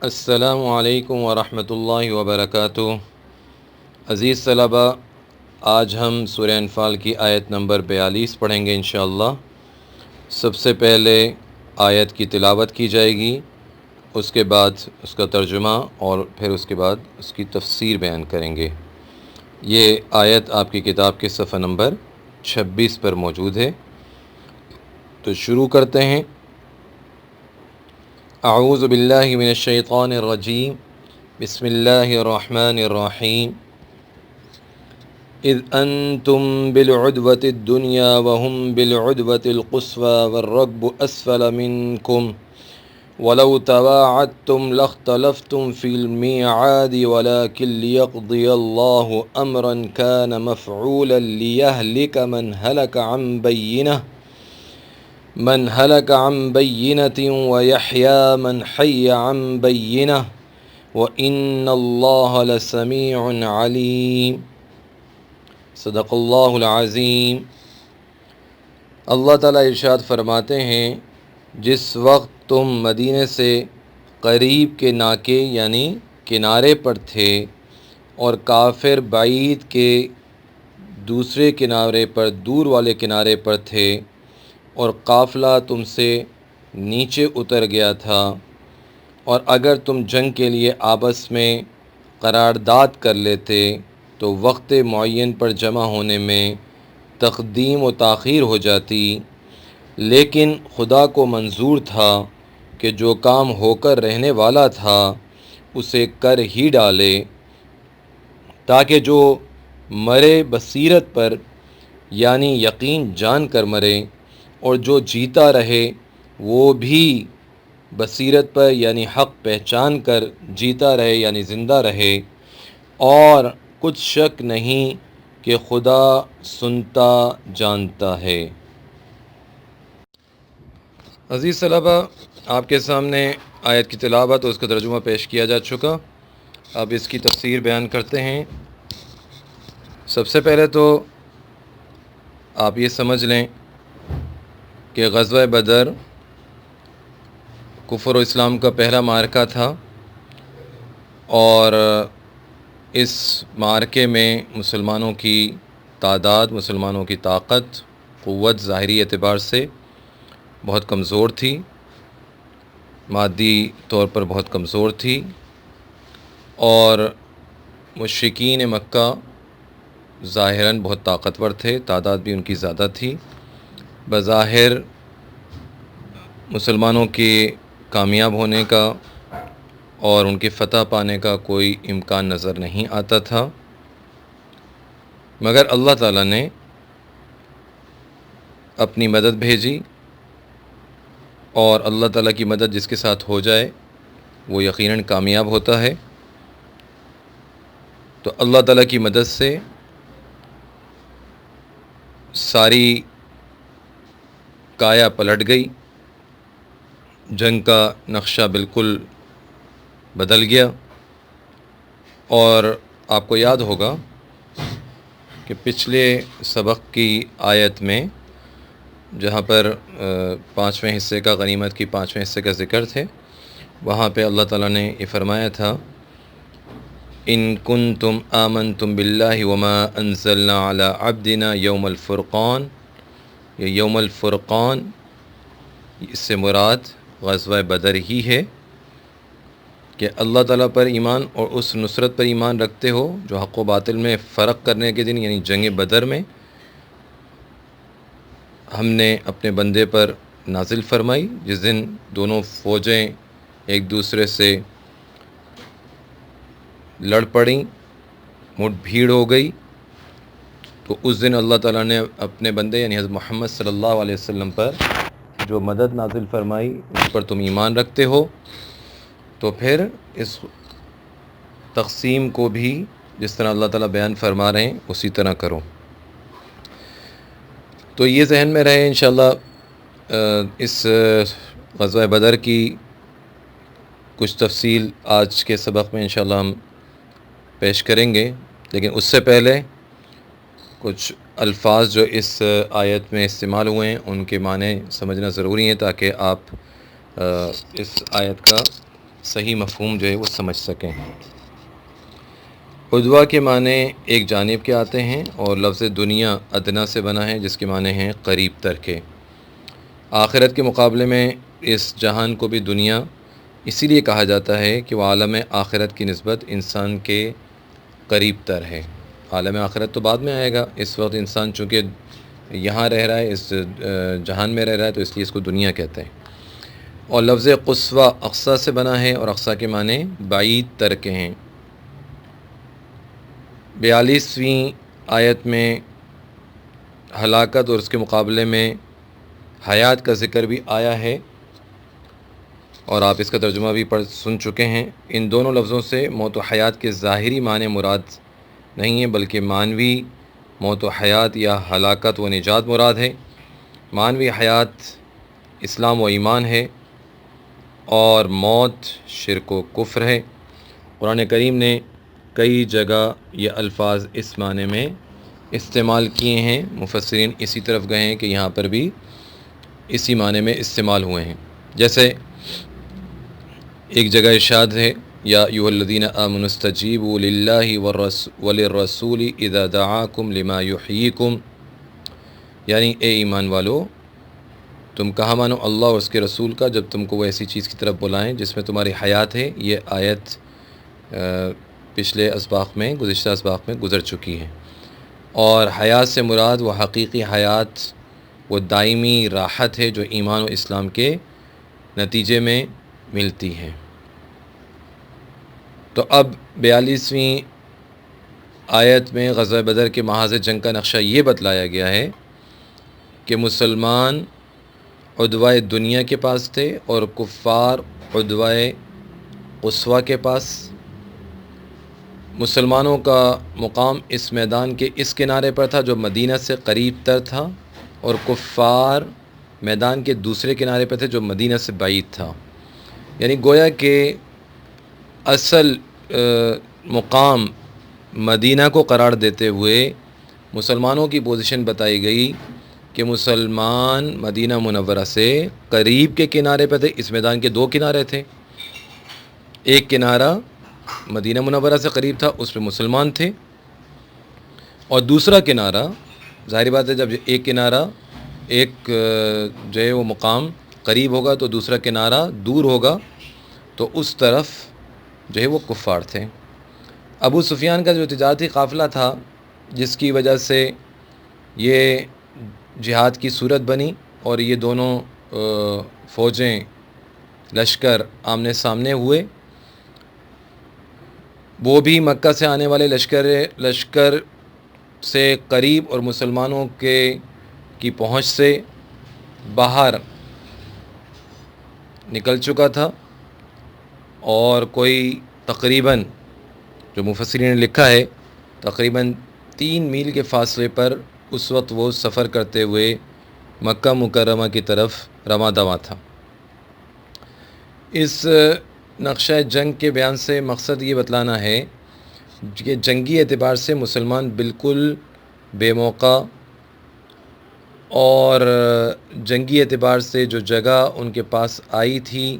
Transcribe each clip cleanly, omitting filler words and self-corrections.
السلام علیکم ورحمۃ اللہ وبرکاتہ۔ عزیز طلباء، آج ہم سورہ انفال کی آیت نمبر 42 پڑھیں گے انشاءاللہ۔ سب سے پہلے آیت کی تلاوت کی جائے گی، اس کے بعد اس کا ترجمہ اور پھر اس کے بعد اس کی تفسیر بیان کریں گے۔ یہ آیت آپ کی کتاب کے صفحہ نمبر 26 پر موجود ہے۔ تو شروع کرتے ہیں۔ اعوذ باللہ من الشیطان الرجیم، بسم اللہ الرحمن الرحیم۔ اذ انتم بالعدوة الدنیا وهم بالعدوة القصوى والركب اسفل منکم ولو تواعدتم لاختلفتم في الميعاد ولكن ليقضي الله امرا كان مفعولا ليهلك من هلك عن بينة ويحيى من حي عن بينة وإن الله لسميع عليم۔ صدق اللہ العظیم۔ اللہ تعالیٰ ارشاد فرماتے ہیں، جس وقت تم مدینے سے قریب کے ناکے یعنی کنارے پر تھے اور کافر بعید کے دوسرے کنارے پر، دور والے کنارے پر تھے، اور قافلہ تم سے نیچے اتر گیا تھا، اور اگر تم جنگ کے لیے آپس میں قرارداد کر لیتے تو وقت معین پر جمع ہونے میں تقدیم و تاخیر ہو جاتی، لیکن خدا کو منظور تھا کہ جو کام ہو کر رہنے والا تھا اسے کر ہی ڈالے، تاکہ جو مرے بصیرت پر یعنی یقین جان کر مرے، اور جو جیتا رہے وہ بھی بصیرت پر یعنی حق پہچان کر جیتا رہے یعنی زندہ رہے، اور کچھ شک نہیں کہ خدا سنتا جانتا ہے۔ عزیز طلباء، آپ کے سامنے آیت کی تلاوت اور اس کا ترجمہ پیش کیا جا چکا۔ اب اس کی تفسیر بیان کرتے ہیں۔ سب سے پہلے تو آپ یہ سمجھ لیں کہ غزوہ بدر کفر و اسلام کا پہلا معرکہ تھا، اور اس معرکے میں مسلمانوں کی تعداد، مسلمانوں کی طاقت، قوت ظاہری اعتبار سے بہت کمزور تھی، مادی طور پر بہت کمزور تھی، اور مشرکین مکہ ظاہراً بہت طاقتور تھے، تعداد بھی ان کی زیادہ تھی۔ بظاہر مسلمانوں کے کامیاب ہونے کا اور ان کے فتح پانے کا کوئی امکان نظر نہیں آتا تھا، مگر اللہ تعالیٰ نے اپنی مدد بھیجی، اور اللہ تعالیٰ کی مدد جس کے ساتھ ہو جائے وہ یقیناً کامیاب ہوتا ہے۔ تو اللہ تعالیٰ کی مدد سے ساری کایا پلٹ گئی، جنگ کا نقشہ بالکل بدل گیا۔ اور آپ کو یاد ہوگا کہ پچھلے سبق کی آیت میں جہاں پر 5ویں حصے کا، غنیمت کی 5ویں حصے کا ذکر تھے، وہاں پہ اللہ تعالیٰ نے یہ فرمایا تھا، ان کنتم آمنتم باللہ وما انزلنا علی عبدنا یوم الفرقان۔ یہ یوم الفرقان، اس سے مراد غزوہ بدر ہی ہے، کہ اللہ تعالیٰ پر ایمان اور اس نصرت پر ایمان رکھتے ہو جو حق و باطل میں فرق کرنے کے دن یعنی جنگ بدر میں ہم نے اپنے بندے پر نازل فرمائی، جس دن دونوں فوجیں ایک دوسرے سے لڑ پڑیں، مٹ بھیڑ ہو گئی، تو اس دن اللہ تعالیٰ نے اپنے بندے یعنی حضرت محمد صلی اللہ علیہ وسلم پر جو مدد نازل فرمائی، اس پر تم ایمان رکھتے ہو، تو پھر اس تقسیم کو بھی جس طرح اللہ تعالیٰ بیان فرما رہے ہیں اسی طرح کرو۔ تو یہ ذہن میں رہے انشاءاللہ۔ اس غزوہ بدر کی کچھ تفصیل آج کے سبق میں انشاءاللہ ہم پیش کریں گے، لیکن اس سے پہلے کچھ الفاظ جو اس آیت میں استعمال ہوئے ہیں ان کے معنی سمجھنا ضروری ہیں، تاکہ آپ اس آیت کا صحیح مفہوم جو ہے وہ سمجھ سکیں۔ عدوہ کے معنی ایک جانب کے آتے ہیں، اور لفظ دنیا ادنا سے بنا ہے جس کے معنی ہیں قریب تر کے۔ آخرت کے مقابلے میں اس جہان کو بھی دنیا اسی لیے کہا جاتا ہے کہ وہ عالم آخرت کی نسبت انسان کے قریب تر ہے۔ عالم آخرت تو بعد میں آئے گا، اس وقت انسان چونکہ یہاں رہ رہا ہے، اس جہان میں رہ رہا ہے، تو اس لیے اس کو دنیا کہتے ہیں۔ اور لفظ قصوہ اقصیٰ سے بنا ہے، اور اقصیٰ کے معنی بعید تر کے ہیں۔ 42ویں آیت میں ہلاکت اور اس کے مقابلے میں حیات کا ذکر بھی آیا ہے، اور آپ اس کا ترجمہ بھی سن چکے ہیں۔ ان دونوں لفظوں سے موت و حیات کے ظاہری معنی مراد نہیں ہیں، بلکہ معنوی موت و حیات یا ہلاکت و نجات مراد ہے۔ معنوی حیات اسلام و ایمان ہے، اور موت شرک و کفر ہے۔ قرآن کریم نے کئی جگہ یہ الفاظ اس معنی میں استعمال کیے ہیں۔ مفسرین اسی طرف گئے ہیں کہ یہاں پر بھی اسی معنی میں استعمال ہوئے ہیں۔ جیسے ایک جگہ ارشاد ہے، یا ایھا الذین آمنوا استجیبوا للہ وللرسول اذا دعاکم لما یحییکم، یعنی اے ایمان والو، تم کہا مانو اللہ اور اس کے رسول کا جب تم کو وہ ایسی چیز کی طرف بلائیں جس میں تمہاری حیات ہے۔ یہ آیت پچھلے اسباق میں، گزشتہ اسباق میں گزر چکی ہے۔ اور حیات سے مراد وہ حقیقی حیات، وہ دائمی راحت ہے جو ایمان و اسلام کے نتیجے میں ملتی ہے۔ تو اب 42ویں آیت میں غزوہ بدر کے محاذ جنگ کا نقشہ یہ بتلایا گیا ہے کہ مسلمان عدوائے دنیا کے پاس تھے، اور کفار عدوائے قصوہ کے پاس۔ مسلمانوں کا مقام اس میدان کے اس کنارے پر تھا جو مدینہ سے قریب تر تھا، اور کفار میدان کے دوسرے کنارے پر تھے جو مدینہ سے بعید تھا۔ یعنی گویا کہ اصل مقام مدینہ کو قرار دیتے ہوئے مسلمانوں کی پوزیشن بتائی گئی کہ مسلمان مدینہ منورہ سے قریب کے کنارے پہ تھے۔ اس میدان کے دو کنارے تھے، ایک کنارہ مدینہ منورہ سے قریب تھا، اس پہ مسلمان تھے، اور دوسرا کنارہ، ظاہری بات ہے جب ایک کنارہ ایک جو ہے وہ مقام قریب ہوگا تو دوسرا کنارہ دور ہوگا، تو اس طرف جو ہے وہ کفار تھے۔ ابو سفیان کا جو تجارتی قافلہ تھا، جس کی وجہ سے یہ جہاد کی صورت بنی، اور یہ دونوں فوجیں، لشکر آمنے سامنے ہوئے، وہ بھی مکہ سے آنے والے لشکر سے قریب اور مسلمانوں کی پہنچ سے باہر نکل چکا تھا، اور کوئی تقریباً، جو مفسرین نے لکھا ہے، تقریباً 3 میل کے فاصلے پر اس وقت وہ سفر کرتے ہوئے مکہ مکرمہ کی طرف رواں دواں تھا۔ اس نقشہ جنگ کے بیان سے مقصد یہ بتلانا ہے کہ جنگی اعتبار سے مسلمان بالکل بے موقع، اور جنگی اعتبار سے جو جگہ ان کے پاس آئی تھی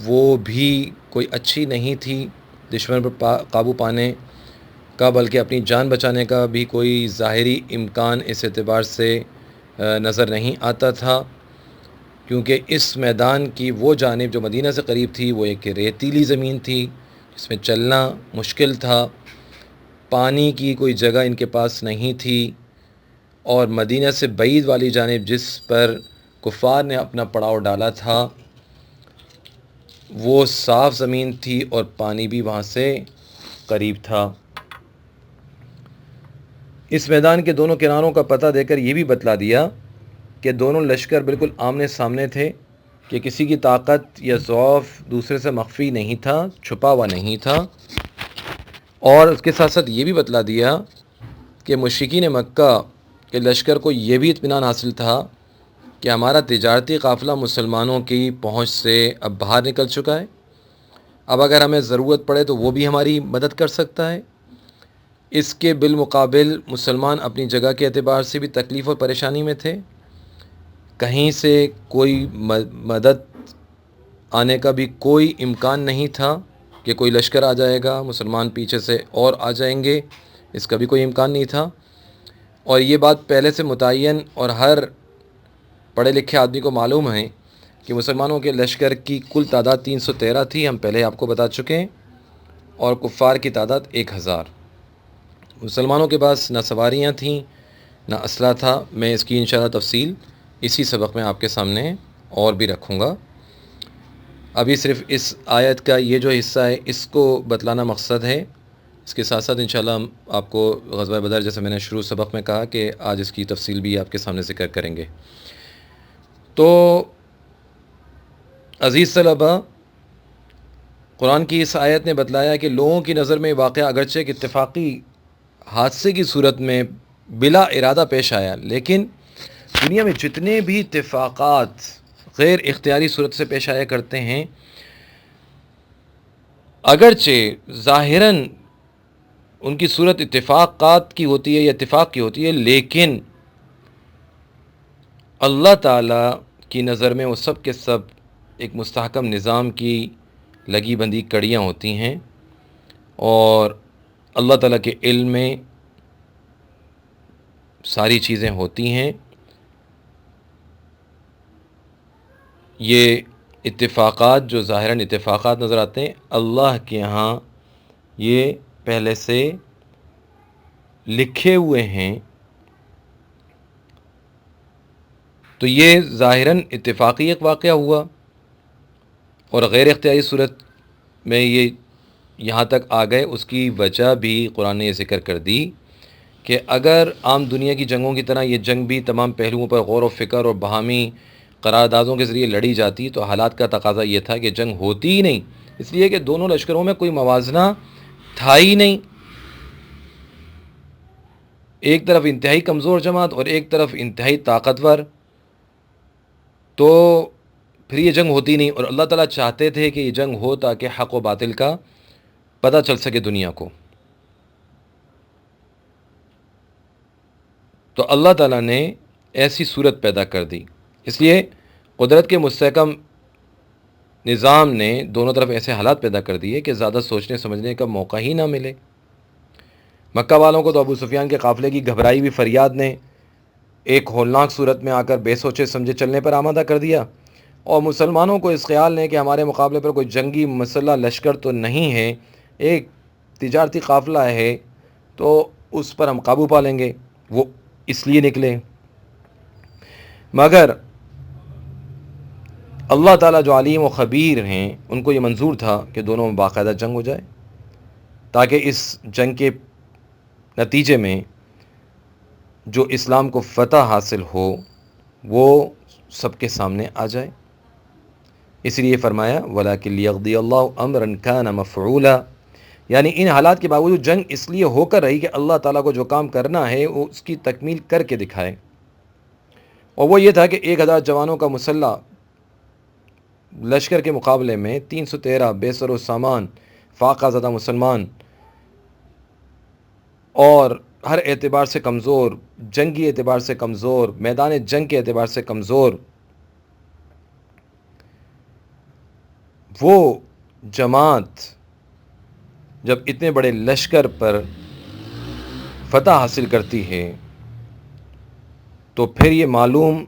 وہ بھی کوئی اچھی نہیں تھی دشمن پر قابو پانے کا، بلکہ اپنی جان بچانے کا بھی کوئی ظاہری امکان اس اعتبار سے نظر نہیں آتا تھا، کیونکہ اس میدان کی وہ جانب جو مدینہ سے قریب تھی وہ ایک ریتیلی زمین تھی جس میں چلنا مشکل تھا، پانی کی کوئی جگہ ان کے پاس نہیں تھی، اور مدینہ سے بعید والی جانب جس پر کفار نے اپنا پڑاؤ ڈالا تھا وہ صاف زمین تھی، اور پانی بھی وہاں سے قریب تھا۔ اس میدان کے دونوں کناروں کا پتہ دے کر یہ بھی بتلا دیا کہ دونوں لشکر بالکل آمنے سامنے تھے، کہ کسی کی طاقت یا ضعف دوسرے سے مخفی نہیں تھا، چھپا ہوا نہیں تھا، اور اس کے ساتھ ساتھ یہ بھی بتلا دیا کہ مشرکین مکہ کے لشکر کو یہ بھی اطمینان حاصل تھا کہ ہمارا تجارتی قافلہ مسلمانوں کی پہنچ سے اب باہر نکل چکا ہے، اب اگر ہمیں ضرورت پڑے تو وہ بھی ہماری مدد کر سکتا ہے۔ اس کے بالمقابل مسلمان اپنی جگہ کے اعتبار سے بھی تکلیف اور پریشانی میں تھے، کہیں سے کوئی مدد آنے کا بھی کوئی امکان نہیں تھا کہ کوئی لشکر آ جائے گا، مسلمان پیچھے سے اور آ جائیں گے، اس کا بھی کوئی امکان نہیں تھا۔ اور یہ بات پہلے سے متعین اور ہر پڑھے لکھے آدمی کو معلوم ہے کہ مسلمانوں کے لشکر کی کل تعداد 313 تھی، ہم پہلے آپ کو بتا چکے ہیں، اور کفار کی تعداد 1000۔ مسلمانوں کے پاس نہ سواریاں تھیں نہ اسلحہ تھا۔ میں اس کی انشاءاللہ تفصیل اسی سبق میں آپ کے سامنے اور بھی رکھوں گا۔ ابھی صرف اس آیت کا یہ جو حصہ ہے اس کو بتلانا مقصد ہے۔ اس کے ساتھ ساتھ انشاءاللہ ہم آپ کو غزوہ بدر، جیسے میں نے شروع سبق میں کہا کہ آج اس کی تفصیل بھی آپ کے سامنے ذکر کریں گے۔ تو عزیز طلبہ، قرآن کی اس آیت نے بتلایا کہ لوگوں کی نظر میں واقعہ اگرچہ ایک اتفاقی حادثے کی صورت میں بلا ارادہ پیش آیا، لیکن دنیا میں جتنے بھی اتفاقات غیر اختیاری صورت سے پیش آیا کرتے ہیں، اگرچہ ظاہراً ان کی صورت اتفاقات کی ہوتی ہے یا اتفاق کی ہوتی ہے، لیکن اللہ تعالیٰ کی نظر میں وہ سب کے سب ایک مستحکم نظام کی لگی بندی کڑیاں ہوتی ہیں، اور اللہ تعالیٰ کے علم میں ساری چیزیں ہوتی ہیں۔ یہ اتفاقات جو ظاہراً اتفاقات نظر آتے ہیں، اللہ کے ہاں یہ پہلے سے لکھے ہوئے ہیں۔ تو یہ ظاہراً اتفاقی ایک واقعہ ہوا، اور غیر اختیاری صورت میں یہ یہاں تک آ گئے۔ اس کی وجہ بھی قرآن نے یہ ذکر کر دی کہ اگر عام دنیا کی جنگوں کی طرح یہ جنگ بھی تمام پہلوؤں پر غور و فکر اور باہمی قراردادوں کے ذریعے لڑی جاتی تو حالات کا تقاضا یہ تھا کہ جنگ ہوتی ہی نہیں، اس لیے کہ دونوں لشکروں میں کوئی موازنہ تھا ہی نہیں۔ ایک طرف انتہائی کمزور جماعت اور ایک طرف انتہائی طاقتور، تو پھر یہ جنگ ہوتی نہیں۔ اور اللہ تعالیٰ چاہتے تھے کہ یہ جنگ ہو تاکہ حق و باطل کا پتہ چل سکے دنیا کو۔ تو اللہ تعالیٰ نے ایسی صورت پیدا کر دی، اس لیے قدرت کے مستحکم نظام نے دونوں طرف ایسے حالات پیدا کر دیے کہ زیادہ سوچنے سمجھنے کا موقع ہی نہ ملے۔ مکہ والوں کو تو ابو سفیان کے قافلے کی گھبرائی ہوئی فریاد نے ایک ہولناک صورت میں آ کر بے سوچے سمجھے چلنے پر آمادہ کر دیا، اور مسلمانوں کو اس خیال نے کہ ہمارے مقابلے پر کوئی جنگی مسلح لشکر تو نہیں ہے، ایک تجارتی قافلہ ہے تو اس پر ہم قابو پا لیں گے، وہ اس لیے نکلے۔ مگر اللہ تعالیٰ جو علیم و خبیر ہیں، ان کو یہ منظور تھا کہ دونوں میں باقاعدہ جنگ ہو جائے، تاکہ اس جنگ کے نتیجے میں جو اسلام کو فتح حاصل ہو وہ سب کے سامنے آ جائے۔ اس لیے فرمایا وَلَكِنْ لِيَقْضِيَ اللَّهُ أَمْرًا كَانَ مَفْعُولًا، یعنی ان حالات کے باوجود جنگ اس لیے ہو کر رہی کہ اللہ تعالیٰ کو جو کام کرنا ہے وہ اس کی تکمیل کر کے دکھائے، اور وہ یہ تھا کہ 1000 جوانوں کا مسلح لشکر کے مقابلے میں 313 بے سر و سامان فاقہ زدہ مسلمان، اور ہر اعتبار سے کمزور، جنگی اعتبار سے کمزور، میدان جنگ کے اعتبار سے کمزور، وہ جماعت جب اتنے بڑے لشکر پر فتح حاصل کرتی ہے تو پھر یہ معلوم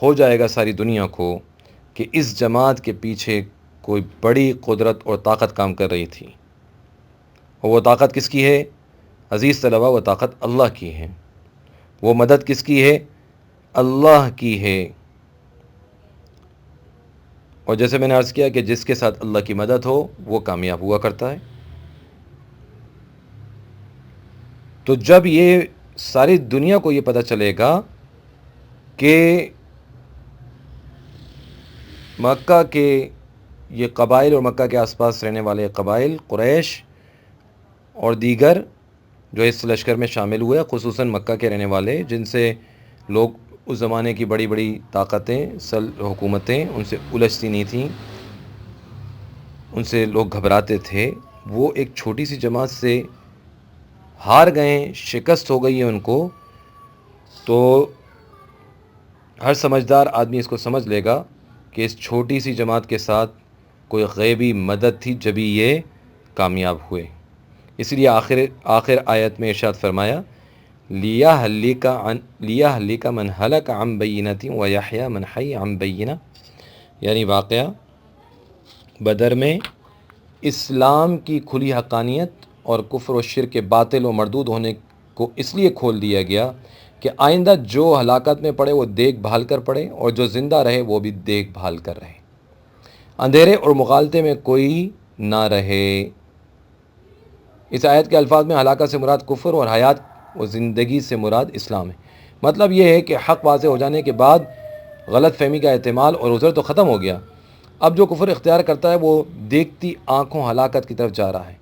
ہو جائے گا ساری دنیا کو کہ اس جماعت کے پیچھے کوئی بڑی قدرت اور طاقت کام کر رہی تھی، اور وہ طاقت کس کی ہے عزیز طلبہ؟ وہ طاقت اللہ کی ہے۔ وہ مدد کس کی ہے؟ اللہ کی ہے۔ اور جیسے میں نے عرض کیا کہ جس کے ساتھ اللہ کی مدد ہو وہ کامیاب ہوا کرتا ہے۔ تو جب یہ ساری دنیا کو یہ پتہ چلے گا کہ مکہ کے یہ قبائل اور مکہ کے آس پاس رہنے والے قبائل قریش اور دیگر جو اس لشکر میں شامل ہوئے، خصوصاً مکہ کے رہنے والے جن سے لوگ اس زمانے کی بڑی بڑی طاقتیں حکومتیں ان سے الجھتی نہیں تھیں، ان سے لوگ گھبراتے تھے، وہ ایک چھوٹی سی جماعت سے ہار گئے، شکست ہو گئی ہے ان کو، تو ہر سمجھدار آدمی اس کو سمجھ لے گا کہ اس چھوٹی سی جماعت کے ساتھ کوئی غیبی مدد تھی جبھی یہ کامیاب ہوئے. اس لیے آخر آیت میں ارشاد فرمایا لیہلک من ہلک عن بینۃ ویحیی من حی عن بینہ، یعنی واقعہ بدر میں اسلام کی کھلی حقانیت اور کفر و شرک کے باطل و مردود ہونے کو اس لیے کھول دیا گیا کہ آئندہ جو ہلاکت میں پڑے وہ دیکھ بھال کر پڑے، اور جو زندہ رہے وہ بھی دیکھ بھال کر رہے، اندھیرے اور مغالطے میں کوئی نہ رہے. اس آیت کے الفاظ میں ہلاکت سے مراد کفر اور حیات و زندگی سے مراد اسلام ہے. مطلب یہ ہے کہ حق واضح ہو جانے کے بعد غلط فہمی کا احتمال اور عذر تو ختم ہو گیا. اب جو کفر اختیار کرتا ہے وہ دیکھتی آنکھوں ہلاکت کی طرف جا رہا ہے،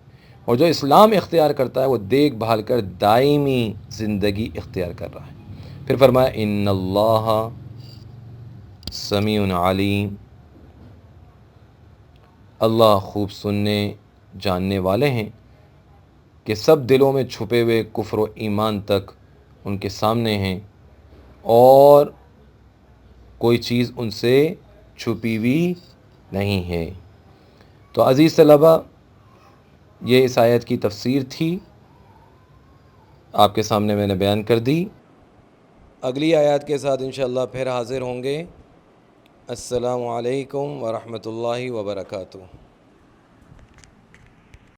اور جو اسلام اختیار کرتا ہے وہ دیکھ بھال کر دائمی زندگی اختیار کر رہا ہے. پھر فرمایا ان اللہ سمیع علیم، اللہ خوب سننے جاننے والے ہیں کہ سب دلوں میں چھپے ہوئے کفر و ایمان تک ان کے سامنے ہیں، اور کوئی چیز ان سے چھپی ہوئی نہیں ہے. تو عزیز طلبہ، یہ اس آیت کی تفسیر تھی، آپ کے سامنے میں نے بیان کر دی. اگلی آیات کے ساتھ انشاءاللہ پھر حاضر ہوں گے. السلام علیکم ورحمۃ اللہ وبرکاتہ.